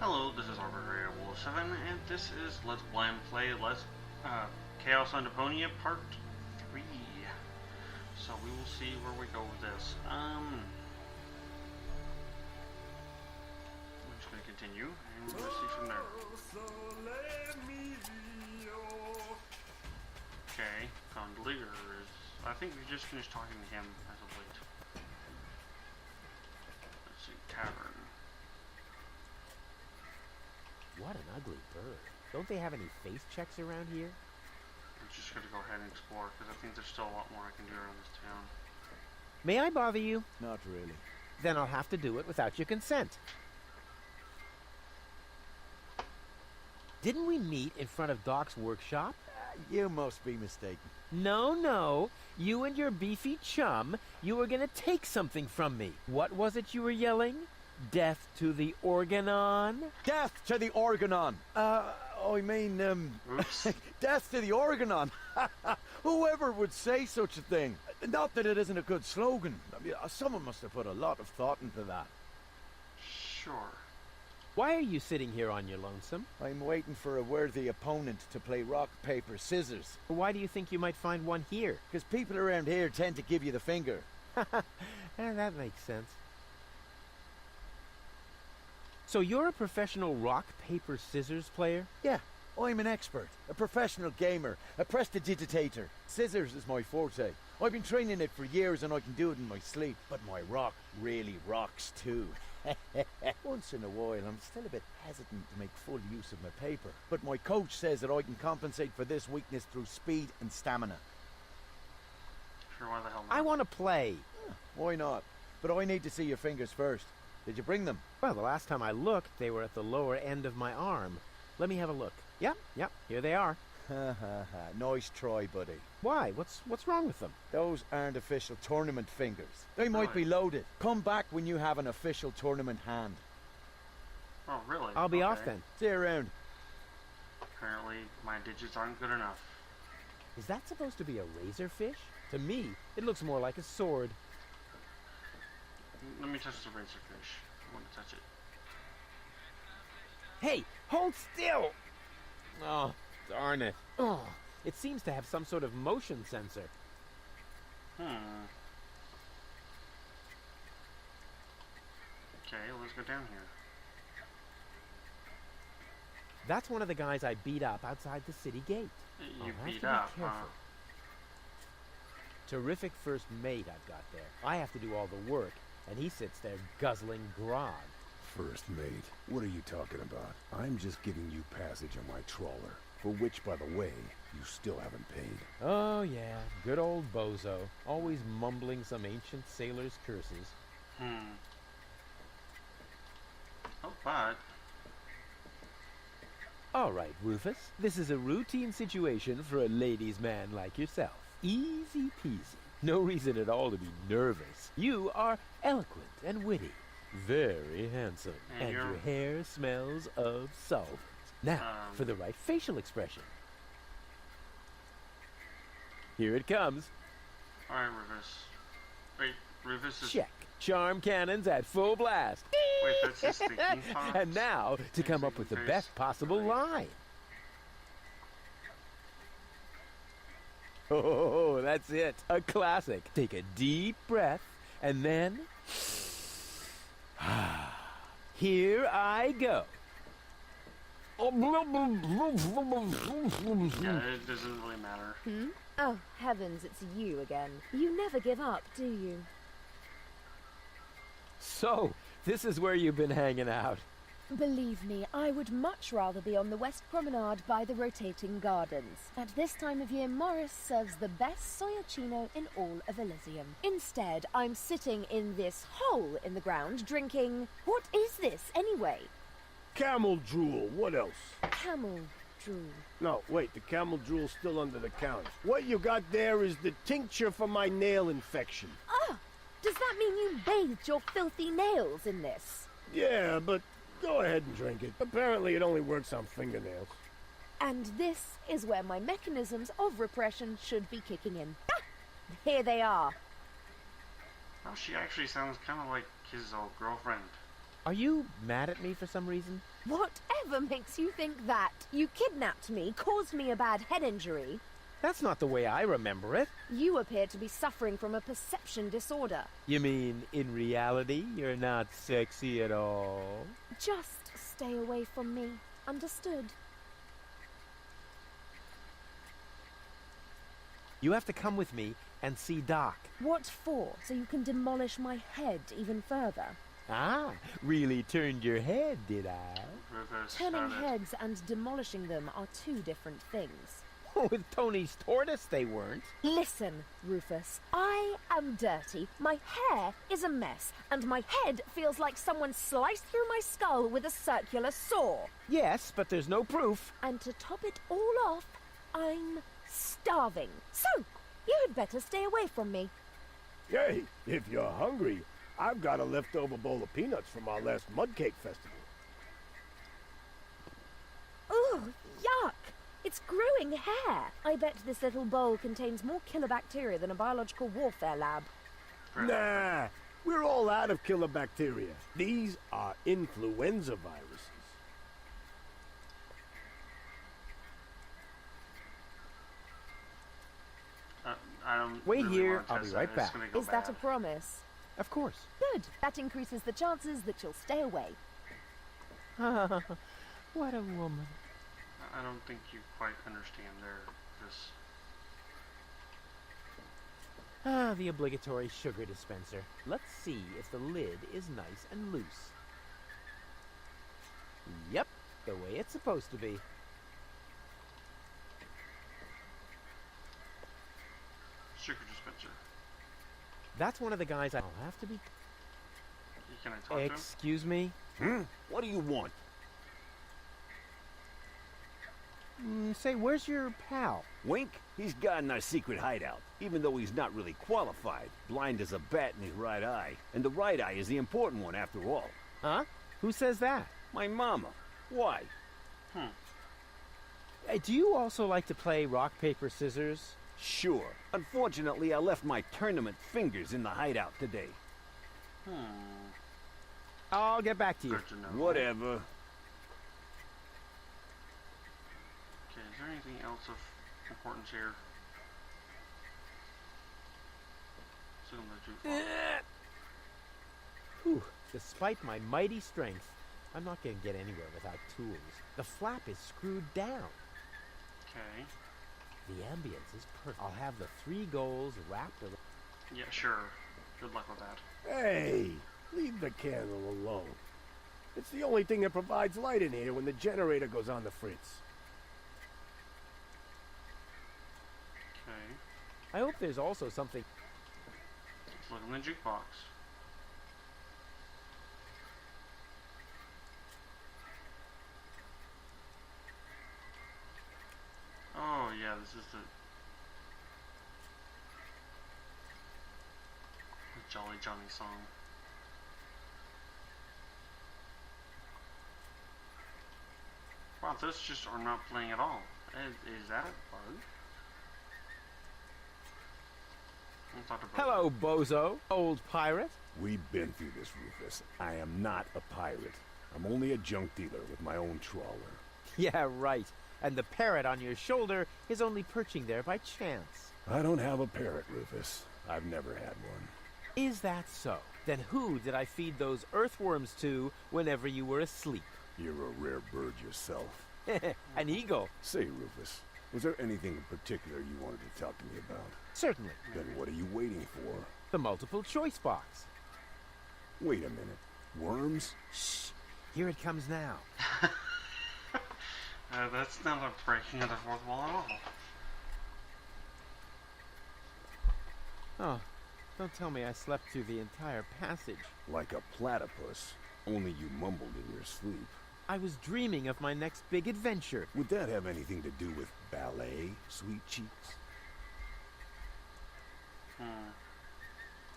Hello, this is Arbiter 7, and this is Let's Play Chaos on Deponia Part 3. So we will see where we go with this. I'm just going to continue, and we'll see from there. Okay, found the leader. I think we just finished talking to him as of late. Let's see, tavern. What an ugly bird. Don't they have any face checks around here? I'm just going to go ahead and explore, because I think there's still a lot more I can do around this town. May I bother you? Not really. Then I'll have to do it without your consent. Didn't we meet in front of Doc's workshop? You must be mistaken. No. You and your beefy chum, you were gonna take something from me. What was it you were yelling? Death to the Organon? Death to the Organon! Death to the Organon! Whoever would say such a thing? Not that it isn't a good slogan. I mean, someone must have put a lot of thought into that. Sure. Why are you sitting here on your lonesome? I'm waiting for a worthy opponent to play rock, paper, scissors. Why do you think you might find one here? Because people around here tend to give you the finger. That makes sense. So you're a professional rock, paper, scissors player? Yeah, I'm an expert, a professional gamer, a prestidigitator. Scissors is my forte. I've been training it for years and I can do it in my sleep. But my rock really rocks too. Once in a while, I'm still a bit hesitant to make full use of my paper. But my coach says that I can compensate for this weakness through speed and stamina. Sure, why the hell not? I want to play. Why not? But I need to see your fingers first. Did you bring them? Well, the last time I looked, they were at the lower end of my arm. Let me have a look. Yep, here they are. Nice try, buddy. Why? What's wrong with them? Those aren't official tournament fingers. They might be loaded. Come back when you have an official tournament hand. Oh, really? I'll be off then. See you around. Apparently, my digits aren't good enough. Is that supposed to be a razorfish? To me, it looks more like a sword. Let me touch the razorfish. I want to touch it. Hey, hold still! Oh, darn it. Oh, it seems to have some sort of motion sensor. Okay, let's go down here. That's one of the guys I beat up outside the city gate. You I'll have beat to up, be careful. Terrific first mate I've got there. I have to do all the work, and he sits there guzzling grog. First mate, what are you talking about? I'm just giving you passage on my trawler, for which, by the way, you still haven't paid. Oh yeah, good old bozo, always mumbling some ancient sailor's curses. Oh, but... All right, Rufus, this is a routine situation for a ladies' man like yourself. Easy peasy. No reason at all to be nervous. You are eloquent and witty. Very handsome. And your hair smells of solvent. Now, for the right facial expression. Here it comes. Alright, Rufus. Wait, Rufus is... Check. Charm cannons at full blast. Wait, that's his thinking fox? And now, to come up with the best possible line. Oh, that's it. A classic. Take a deep breath, and then... Here I go. Yeah, it doesn't really matter. Oh, heavens, it's you again. You never give up, do you? So, this is where you've been hanging out. Believe me, I would much rather be on the West Promenade by the rotating gardens. At this time of year, Morris serves the best soyacino in all of Elysium. Instead, I'm sitting in this hole in the ground drinking... What is this, anyway? Camel drool, what else? Camel drool. No, wait, the camel drool's still under the counter. What you got there is the tincture for my nail infection. Ah! Does that mean you bathed your filthy nails in this? Yeah, but go ahead and drink it. Apparently it only works on fingernails. And this is where my mechanisms of repression should be kicking in. Ah! Here they are. Oh, she actually sounds kind of like his old girlfriend. Are you mad at me for some reason? Whatever makes you think that? You kidnapped me, caused me a bad head injury. That's not the way I remember it. You appear to be suffering from a perception disorder. You mean, in reality, you're not sexy at all? Just stay away from me. Understood? You have to come with me and see Doc. What for? So you can demolish my head even further? Ah, really turned your head, did I? Rufus, Turning found it. heads and demolishing them are two different things. With Tony's tortoise, they weren't. Listen, Rufus, I am dirty, my hair is a mess, and my head feels like someone sliced through my skull with a circular saw. Yes, but there's no proof. And to top it all off, I'm starving. So, you had better stay away from me. Hey, if you're hungry, I've got a leftover bowl of peanuts from our last mud cake festival. Ooh, yuck! It's growing hair. I bet this little bowl contains more killer bacteria than a biological warfare lab. Nah, we're all out of killer bacteria. These are influenza viruses. I don't Wait really here, wanna I'll test be right it. back. It's gonna go Is that a bad. promise? Of course. Good. That increases the chances that you'll stay away. What a woman. I don't think you quite understand this. Ah, the obligatory sugar dispenser. Let's see if the lid is nice and loose. Yep, the way it's supposed to be. Sugar dispenser. That's one of the guys I'll have to be... Can I talk to him? Excuse me? What do you want? Say, where's your pal? Wink? He's got in our secret hideout, even though he's not really qualified. Blind as a bat in his right eye. And the right eye is the important one after all. Huh? Who says that? My mama. Why? Hey, do you also like to play rock, paper, scissors? Sure. Unfortunately, I left my tournament fingers in the hideout today. I'll get back to you. Good to know. Whatever. Okay, is there anything else of importance here? Still in the jukebox. Whew. Despite my mighty strength, I'm not going to get anywhere without tools. The flap is screwed down. Okay. The ambience is perfect. I'll have the 3 goals wrapped around. Yeah, sure. Good luck with that. Hey, leave the candle alone. It's the only thing that provides light in here when the generator goes on the fritz. Okay. I hope there's also something... Let's look in the jukebox. Oh, yeah, this is the Jolly Johnny song. Wow, those just are not playing at all. Is that a bug? I thought a bug. Hello, bozo, old pirate. We've been through this, Rufus. I am not a pirate. I'm only a junk dealer with my own trawler. Yeah, right. And the parrot on your shoulder is only perching there by chance. I don't have a parrot, Rufus. I've never had one. Is that so? Then who did I feed those earthworms to whenever you were asleep? You're a rare bird yourself. An eagle. Say, Rufus, was there anything in particular you wanted to talk to me about? Certainly. Then what are you waiting for? The multiple choice box. Wait a minute. Worms? Shh. Here it comes now. That's not a breaking of the fourth wall at all. Oh, don't tell me I slept through the entire passage. Like a platypus. Only you mumbled in your sleep. I was dreaming of my next big adventure. Would that have anything to do with ballet, sweet cheeks?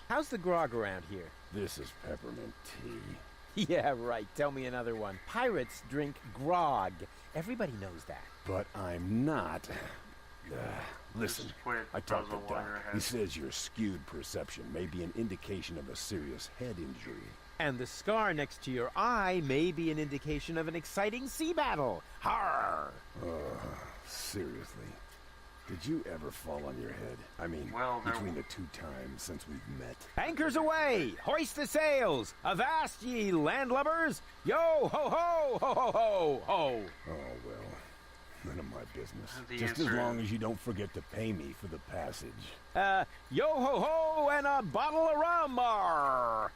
How's the grog around here? This is peppermint tea. Yeah, right. Tell me another one. Pirates drink grog. Everybody knows that. But I'm not. Listen, Just quit, I talked to Puzzle Doc. while you're ahead. He says your skewed perception may be an indication of a serious head injury. And the scar next to your eye may be an indication of an exciting sea battle. Harr! Seriously. Did you ever fall on your head? I mean, Well, there between the 2 times since we've met. Anchors aweigh! Hoist the sails! Avast, ye landlubbers! Yo ho ho ho ho ho ho! Oh, well. None of my business. The Just as answer long as you don't forget to pay me for the passage. Yo ho ho and a bottle of rum! Arr!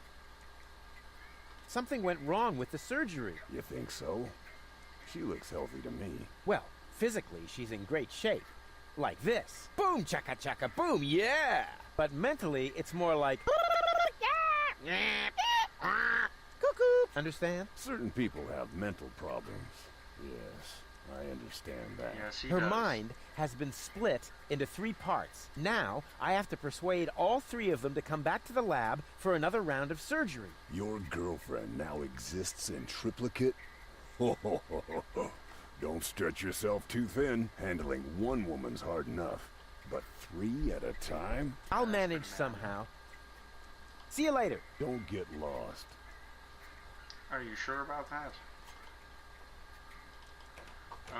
Something went wrong with the surgery. You think so? She looks healthy to me. Well, physically, she's in great shape. Like this. Boom, chaka chaka, boom, yeah! But mentally, it's more like... Cuckoo! Understand? Certain people have mental problems. Yes, I understand that. Yes, he Her does. mind has been split into 3 parts. Now, I have to persuade all 3 of them to come back to the lab for another round of surgery. Your girlfriend now exists in triplicate? Don't stretch yourself too thin. Handling 1 woman's hard enough. But 3 at a time? I'll manage somehow. See you later. Don't get lost. Are you sure about that?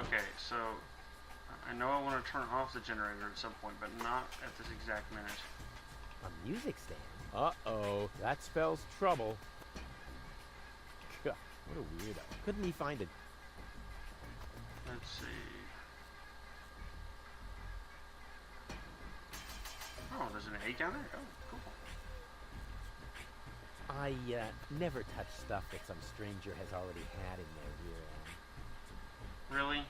Okay, so I know I want to turn off the generator at some point, but not at this exact minute. A music stand? Uh-oh, that spells trouble. God, what a weirdo. Couldn't he find it? Let's see. Oh, there's an egg down there? Oh, cool. I never touch stuff that some stranger has already had in there here. Really?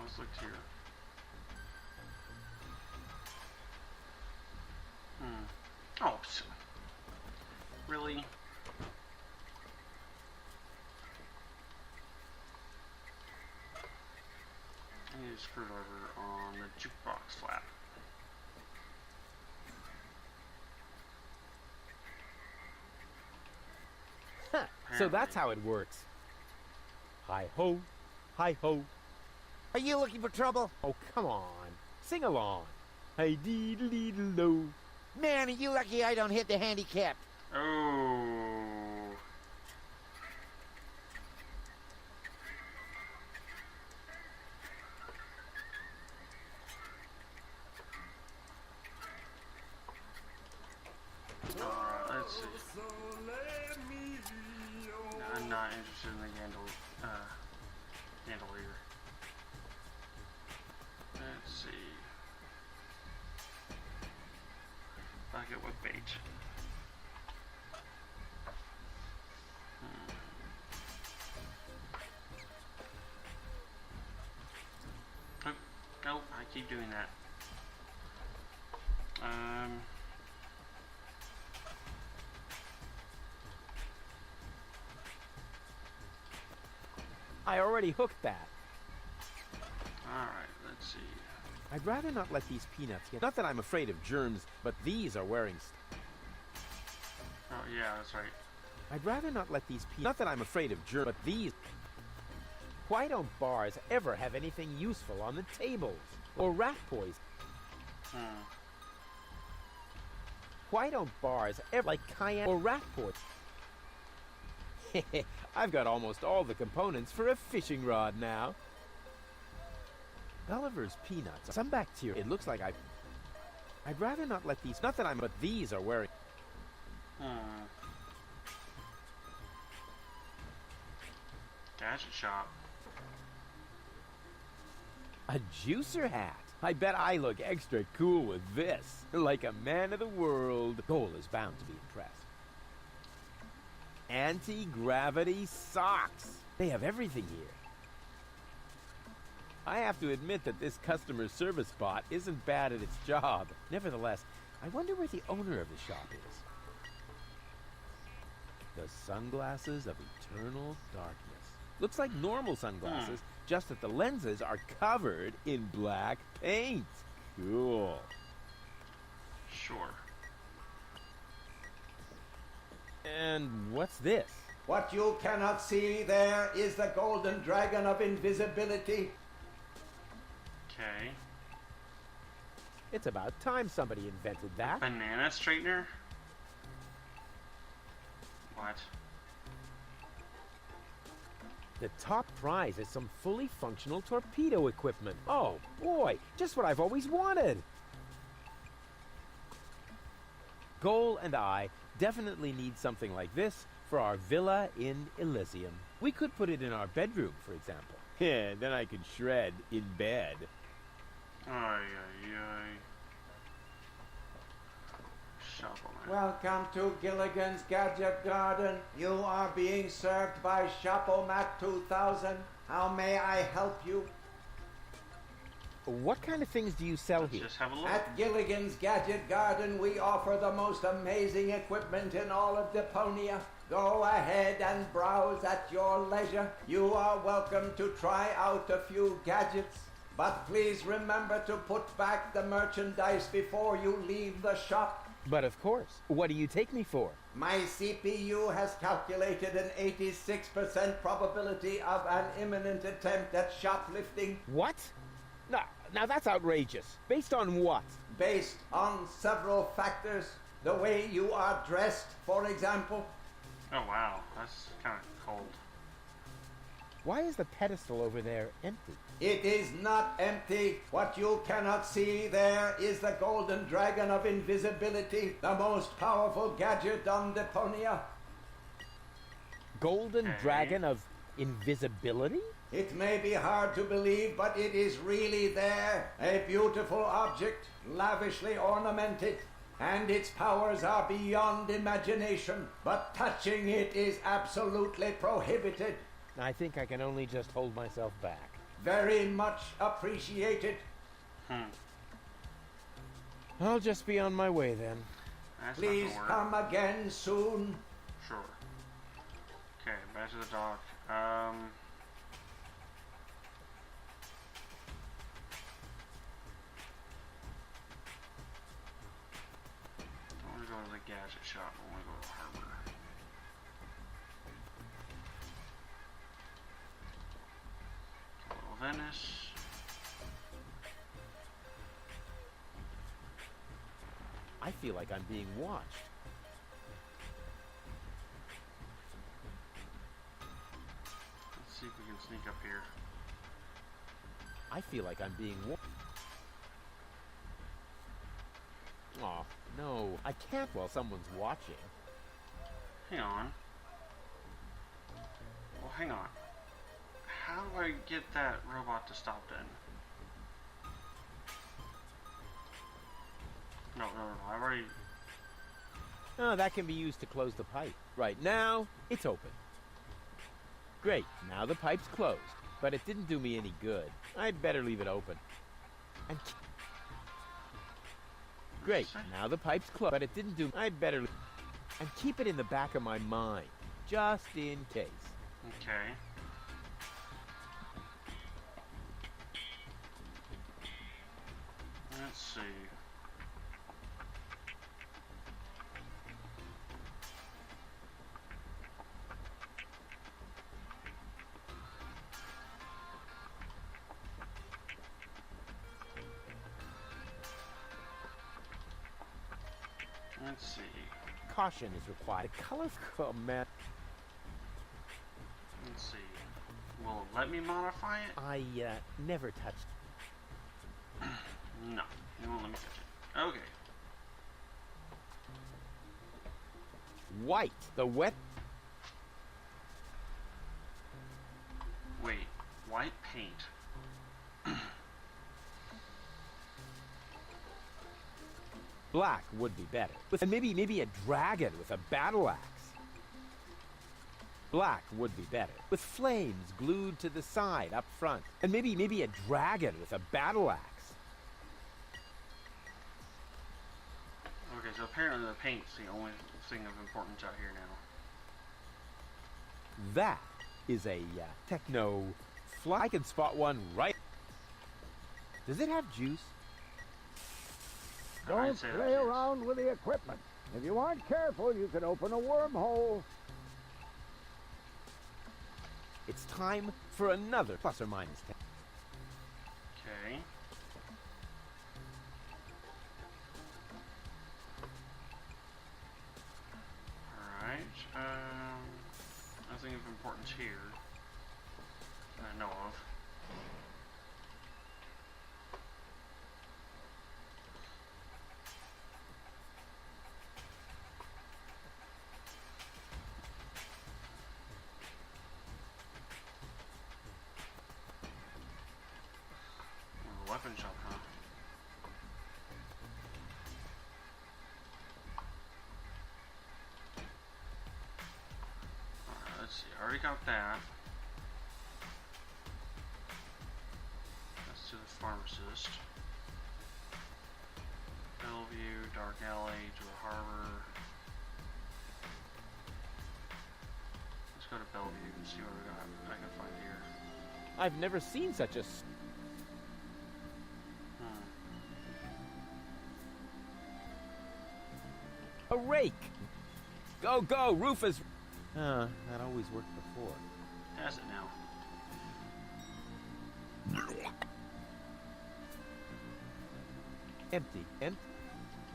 Let's look here. Oh, really? I need a screwdriver on the jukebox flap. So that's how it works. Hi-ho, hi-ho. Are you looking for trouble? Oh, come on. Sing along. Hi-dee-dee-dee-do. Man, are you lucky I don't hit the handicap. Oh. Let's see. I'm not interested in the Gandolier. Let's see. Bucket with bait. Oh, no, I keep doing that. I already hooked that. Alright, let's see. I'd rather not let these peanuts get... Not that I'm afraid of germs, but these are wearing... Oh, yeah, that's right. I'd rather not let these peanuts... Not that I'm afraid of germs, but these... Why don't bars ever have anything useful on the tables? Or rat poison? Why don't bars ever... Like cayenne or rat poison? I've got almost all the components for a fishing rod now. Gulliver's peanuts. Some bacteria. It looks like I'd rather not let these... Not that I'm... But these are wearing... Gadget shop. A juicer hat. I bet I look extra cool with this. Like a man of the world. Cole is bound to be impressed. Anti-gravity socks. They have everything here. I have to admit that this customer service bot isn't bad at its job. Nevertheless, I wonder where the owner of the shop is. The sunglasses of eternal darkness. Looks like normal sunglasses, just that the lenses are covered in black paint. Cool. Sure. And what's this? What you cannot see there is the golden dragon of invisibility. Okay. It's about time somebody invented that. Banana straightener? What? The top prize is some fully functional torpedo equipment. Oh boy, just what I've always wanted. Goal and I definitely need something like this for our villa in Elysium. We could put it in our bedroom, for example. Yeah, then I could shred in bed. Ay, ay, ay. Shovel man. Welcome to Gilligan's Gadget Garden. You are being served by Shopomat 2000. How may I help you? What kind of things do you sell here? Just have a look. At Gilligan's Gadget Garden, we offer the most amazing equipment in all of Deponia. Go ahead and browse at your leisure. You are welcome to try out a few gadgets. But please remember to put back the merchandise before you leave the shop. But of course. What do you take me for? My CPU has calculated an 86% probability of an imminent attempt at shoplifting. What? No, now that's outrageous. Based on what? Based on several factors. The way you are dressed, for example. Oh wow, that's kind of cold. Why is the pedestal over there empty? It is not empty. What you cannot see there is the golden dragon of invisibility, the most powerful gadget on Deponia. Golden Okay. dragon of invisibility? It may be hard to believe, but it is really there. A beautiful object, lavishly ornamented. And its powers are beyond imagination. But touching it is absolutely prohibited. I think I can only just hold myself back. Very much appreciated. I'll just be on my way then. That's Please not gonna work. come again soon. Sure. Okay, back to the dock. I want to go to the gadget shop. I want to go to the harbor. Little Venice. I feel like I'm being watched. Let's see if we can sneak up here. I feel like I'm being watched. Aw, no. I can't while someone's watching. Hang on. Well, hang on. How do I get that robot to stop then? No, I've already... Oh, that can be used to close the pipe. Right now, it's open. Great, now the pipe's closed. But it didn't do me any good. I'd better leave it open. And great, now the pipe's closed. But it didn't do... I'd better... And keep it in the back of my mind. Just in case. Okay. Let's see. Let's see. Caution is required. Color... Oh, man. Let's see. Will it let me modify it? I, never touched... No. It won't let me touch it. Okay. White. The wet... Wait. White paint. Black would be better. And maybe a dragon with a battle axe. Black would be better. With flames glued to the side up front. And maybe a dragon with a battle axe. Okay, so apparently the paint's the only thing of importance out here now. That is a techno fly. I can spot one right. Does it have juice? I'd Don't say play that's it. around with the equipment. If you aren't careful, you can open a wormhole. It's time for another plus or minus 10. Okay. Alright. nothing of importance here that I know of. Weapon shop, huh? Alright, let's see. I already got that. Let's do the pharmacist. Bellevue, Dark Alley, to the harbor. Let's go to Bellevue and see what I can find here. I've never seen such a... A rake! Go, go, Rufus! That always worked before. Has it now? Empty, empty.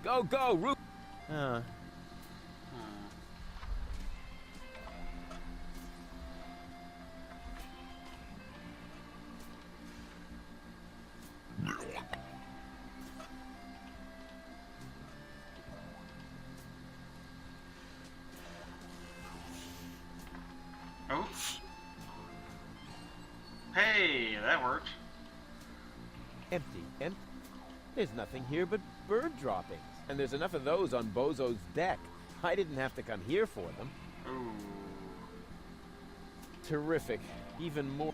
Go, go, Rufus! Oops. Hey, that worked. Empty, empty. There's nothing here but bird droppings. And there's enough of those on Bozo's deck. I didn't have to come here for them. Ooh. Terrific. Even more...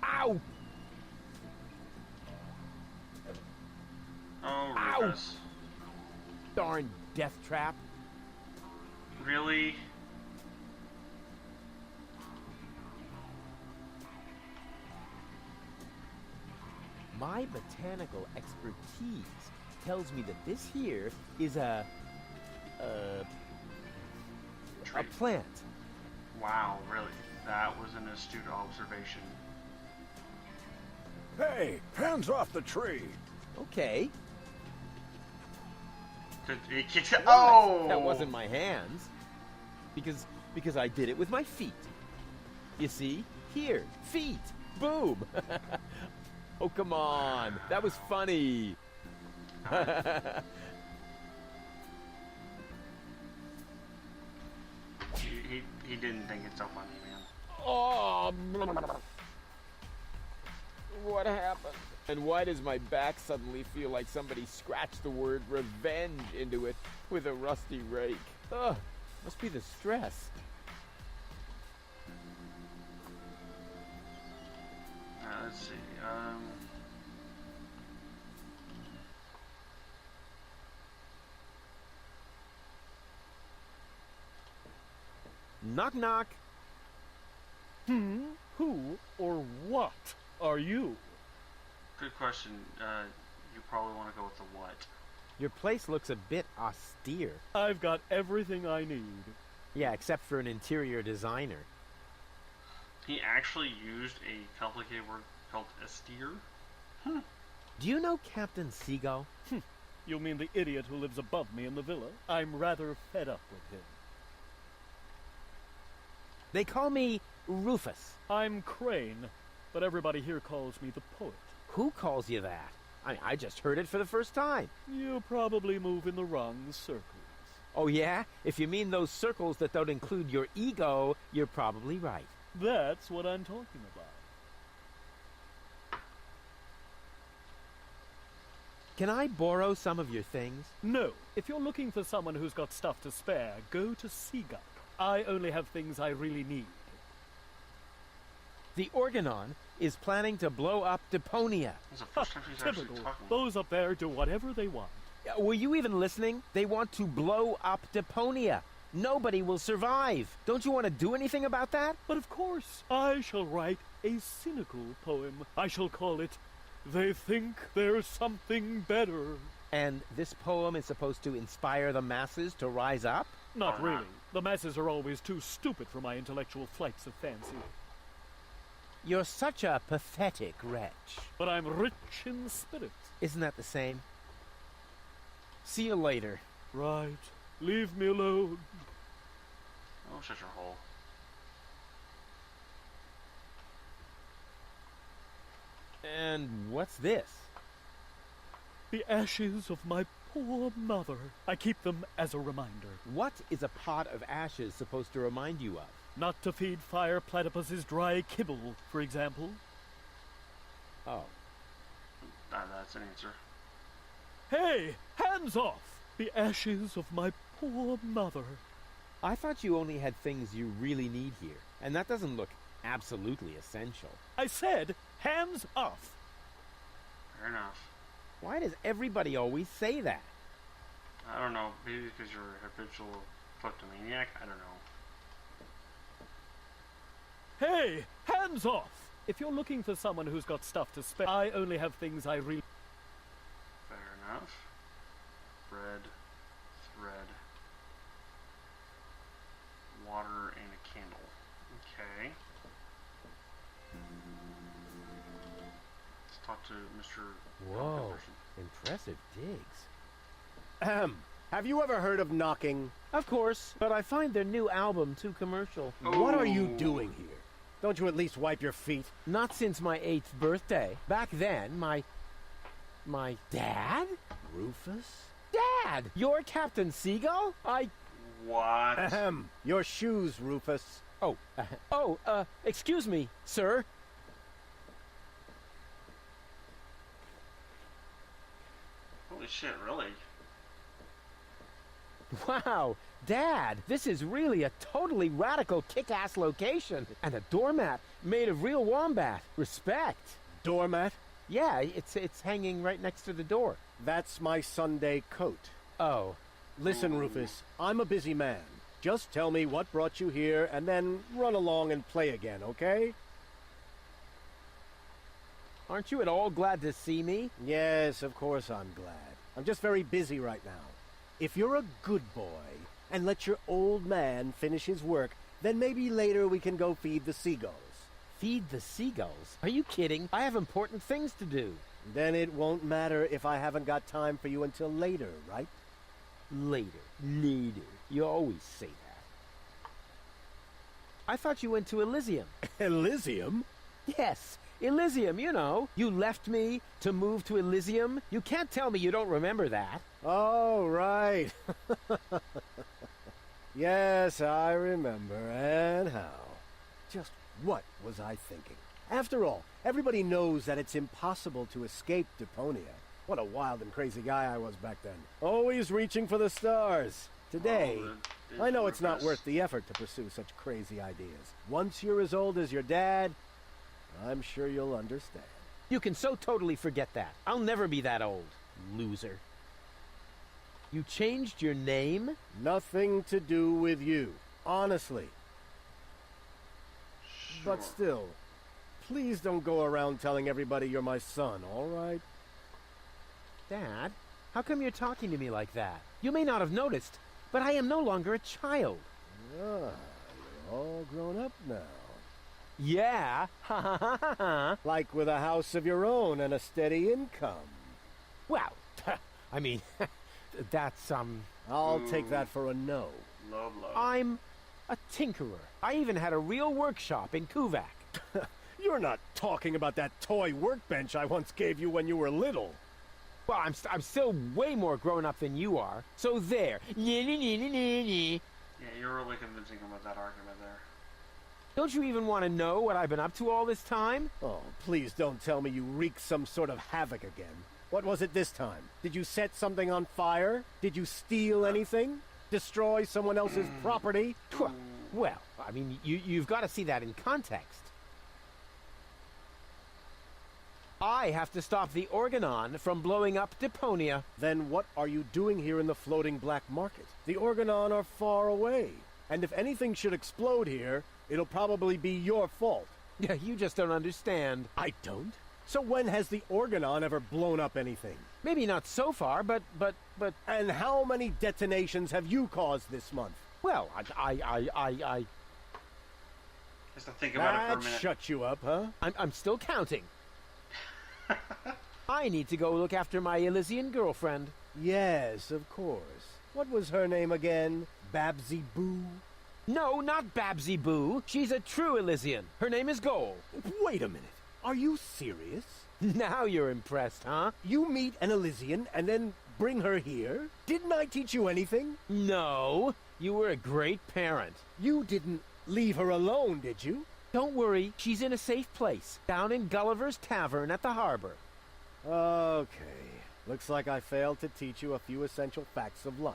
Ow! Oh, Ow! Rufus. Darn death trap. Really? My botanical expertise tells me that this here is a plant. Wow, really? That was an astute observation. Hey, hands off the tree! Okay. Oh! That wasn't my hands. Because I did it with my feet. You see? Here, feet. Boom. Oh, come on. That was funny. He didn't think it's so funny, man. Oh, what happened? And why does my back suddenly feel like somebody scratched the word revenge into it with a rusty rake? Ugh, must be the stress. Let's see. Knock, knock. Who or what are you? Good question. You probably want to go with the what. Your place looks a bit austere. I've got everything I need. Yeah, except for an interior designer. He actually used a complicated word called austere. Do you know Captain Seagull? You mean the idiot who lives above me in the villa? I'm rather fed up with him. They call me Rufus. I'm Crane, but everybody here calls me the poet. Who calls you that? I just heard it for the first time. You probably move in the wrong circles. Oh, yeah? If you mean those circles that don't include your ego, you're probably right. That's what I'm talking about. Can I borrow some of your things? No. If you're looking for someone who's got stuff to spare, go to Seagull. I only have things I really need. The Organon is planning to blow up Deponia. This is the first time she's actually Typical. talking. Those up there do whatever they want. Were you even listening? They want to blow up Deponia. Nobody will survive. Don't you want to do anything about that? But of course, I shall write a cynical poem. I shall call it, "They Think There's Something Better." And this poem is supposed to inspire the masses to rise up? Not really. The masses are always too stupid for my intellectual flights of fancy. You're such a pathetic wretch. But I'm rich in spirit. Isn't that the same? See you later. Right. Leave me alone. Oh, shut your hole. And what's this? The ashes of my poor mother. I keep them as a reminder. What is a pot of ashes supposed to remind you of? Not to feed fire platypus's dry kibble, for example. Oh. That's an answer. Hey, hands off! The ashes of my poor mother. I thought you only had things you really need here, and that doesn't look absolutely essential. I said, hands off! Fair enough. Why does everybody always say that? I don't know. Maybe because you're a habitual kleptomaniac? I don't know. Hey, hands off! If you're looking for someone who's got stuff to spare, I only have things I really... Fair enough. Bread, thread, water, and a candle. Okay. Let's talk to Mr. Whoa, Person. impressive digs. Ahem. Have you ever heard of knocking? Of course, but I find their new album too commercial. What are you Ooh. doing here? Don't you at least wipe your feet? Not since my 8th birthday. Back then, my dad? Rufus? Dad! You're Captain Seagull? What? Ahem. Your shoes, Rufus. Excuse me, sir. Holy shit, really? Wow, Dad, this is really a totally radical kick-ass location. And a doormat made of real wombat. Respect. Doormat? Yeah, it's hanging right next to the door. That's my Sunday coat. Oh. Listen, Rufus, I'm a busy man. Just tell me what brought you here and then run along and play again, okay? Aren't you at all glad to see me? Yes, of course I'm glad. I'm just very busy right now. If you're a good boy and let your old man finish his work, then maybe later we can go feed the seagulls. Feed the seagulls? Are you kidding? I have important things to do. Then it won't matter if I haven't got time for you until later, right? Later. You always say that. I thought you went to Elysium. Elysium? Yes, Elysium, you know. You left me to move to Elysium. You can't tell me you don't remember that. Oh, right. Yes, I remember. And how? Just what was I thinking? After all, everybody knows that it's impossible to escape Deponia. What a wild and crazy guy I was back then. Always reaching for the stars. Today, I know it's not worth the effort to pursue such crazy ideas. Once you're as old as your dad, I'm sure you'll understand. You can so totally forget that. I'll never be that old. Loser. You changed your name? Nothing to do with you. Honestly. Sure. But still, please don't go around telling everybody you're my son, all right? Dad, how come you're talking to me like that? You may not have noticed, but I am no longer a child. Ah, you're all grown up now. Yeah, ha ha ha ha ha. Like with a house of your own and a steady income. Well, I mean, that's, I'll take that for a no. Love. I'm a tinkerer. I even had a real workshop in Kuvak. You're not talking about that toy workbench I once gave you when you were little. Well, I'm still way more grown up than you are. So there. Yeah, you're really convincing him with that argument there. Don't you even want to know what I've been up to all this time? Oh, please don't tell me you wreaked some sort of havoc again. What was it this time? Did you set something on fire? Did you steal anything? Destroy someone else's property? Well, I mean, you've got to see that in context. I have to stop the Organon from blowing up Deponia. Then what are you doing here in the floating black market? The Organon are far away. And if anything should explode here, it'll probably be your fault. Yeah, you just don't understand. I don't? So when has the Organon ever blown up anything? Maybe not so far, but... And how many detonations have you caused this month? Well, Just to think about it for a That minute. shut you up, huh? I'm still counting. I need to go look after my Elysian girlfriend. Yes, of course. What was her name again? Babsy Boo? No, not Babsy Boo. She's a true Elysian. Her name is Goal. Wait a minute. Are you serious? Now you're impressed, huh? You meet an Elysian and then bring her here? Didn't I teach you anything? No. You were a great parent. You didn't leave her alone, did you? Don't worry. She's in a safe place. Down in Gulliver's Tavern at the harbor. Okay. Looks like I failed to teach you a few essential facts of life.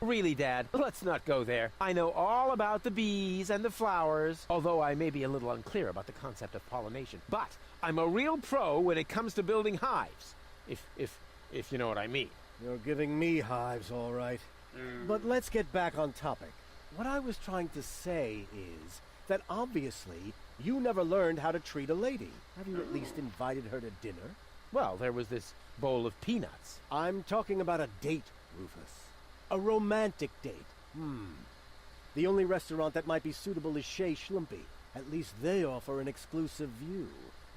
Really, Dad, let's not go there. I know all about the bees and the flowers, although I may be a little unclear about the concept of pollination. But I'm a real pro when it comes to building hives. If you know what I mean. You're giving me hives, all right. But let's get back on topic. What I was trying to say is that obviously you never learned how to treat a lady. Have you at least invited her to dinner? Well, there was this bowl of peanuts. I'm talking about a date, Rufus. A romantic date. The only restaurant that might be suitable is Chez Schlumpy. At least they offer an exclusive view.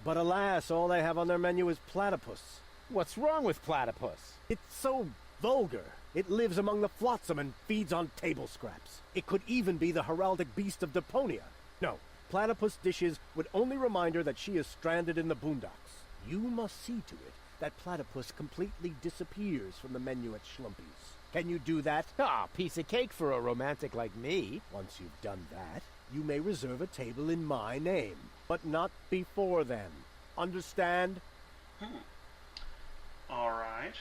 But alas, all they have on their menu is platypus. What's wrong with platypus? It's so vulgar. It lives among the flotsam and feeds on table scraps. It could even be the heraldic beast of Deponia. No, platypus dishes would only remind her that she is stranded in the boondocks. You must see to it that platypus completely disappears from the menu at Schlumpy's. Can you do that? Ah, piece of cake for a romantic like me. Once you've done that, you may reserve a table in my name, but not before then. Understand? All right.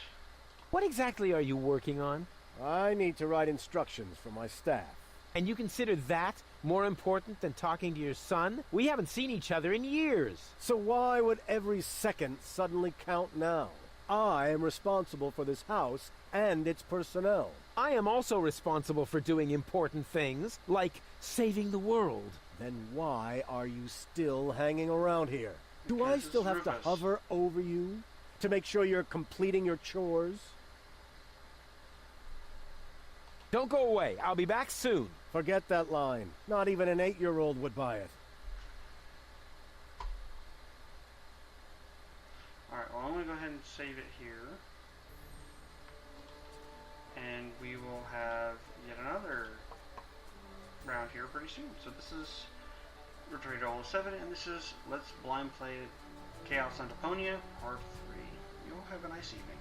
What exactly are you working on? I need to write instructions for my staff. And you consider that more important than talking to your son? We haven't seen each other in years. So why would every second suddenly count now? I am responsible for this house and its personnel. I am also responsible for doing important things, like saving the world. Then why are you still hanging around here? Do I Because still it's have to Rufus. hover over you to make sure you're completing your chores? Don't go away. I'll be back soon. Forget that line. Not even an 8-year-old would buy it. Alright, well, I'm going to go ahead and save it here. And we will have yet another round here pretty soon. So this is Retreat 07, and this is Let's Blind Play Chaos on Deponia, Part 3. You'll have a nice evening.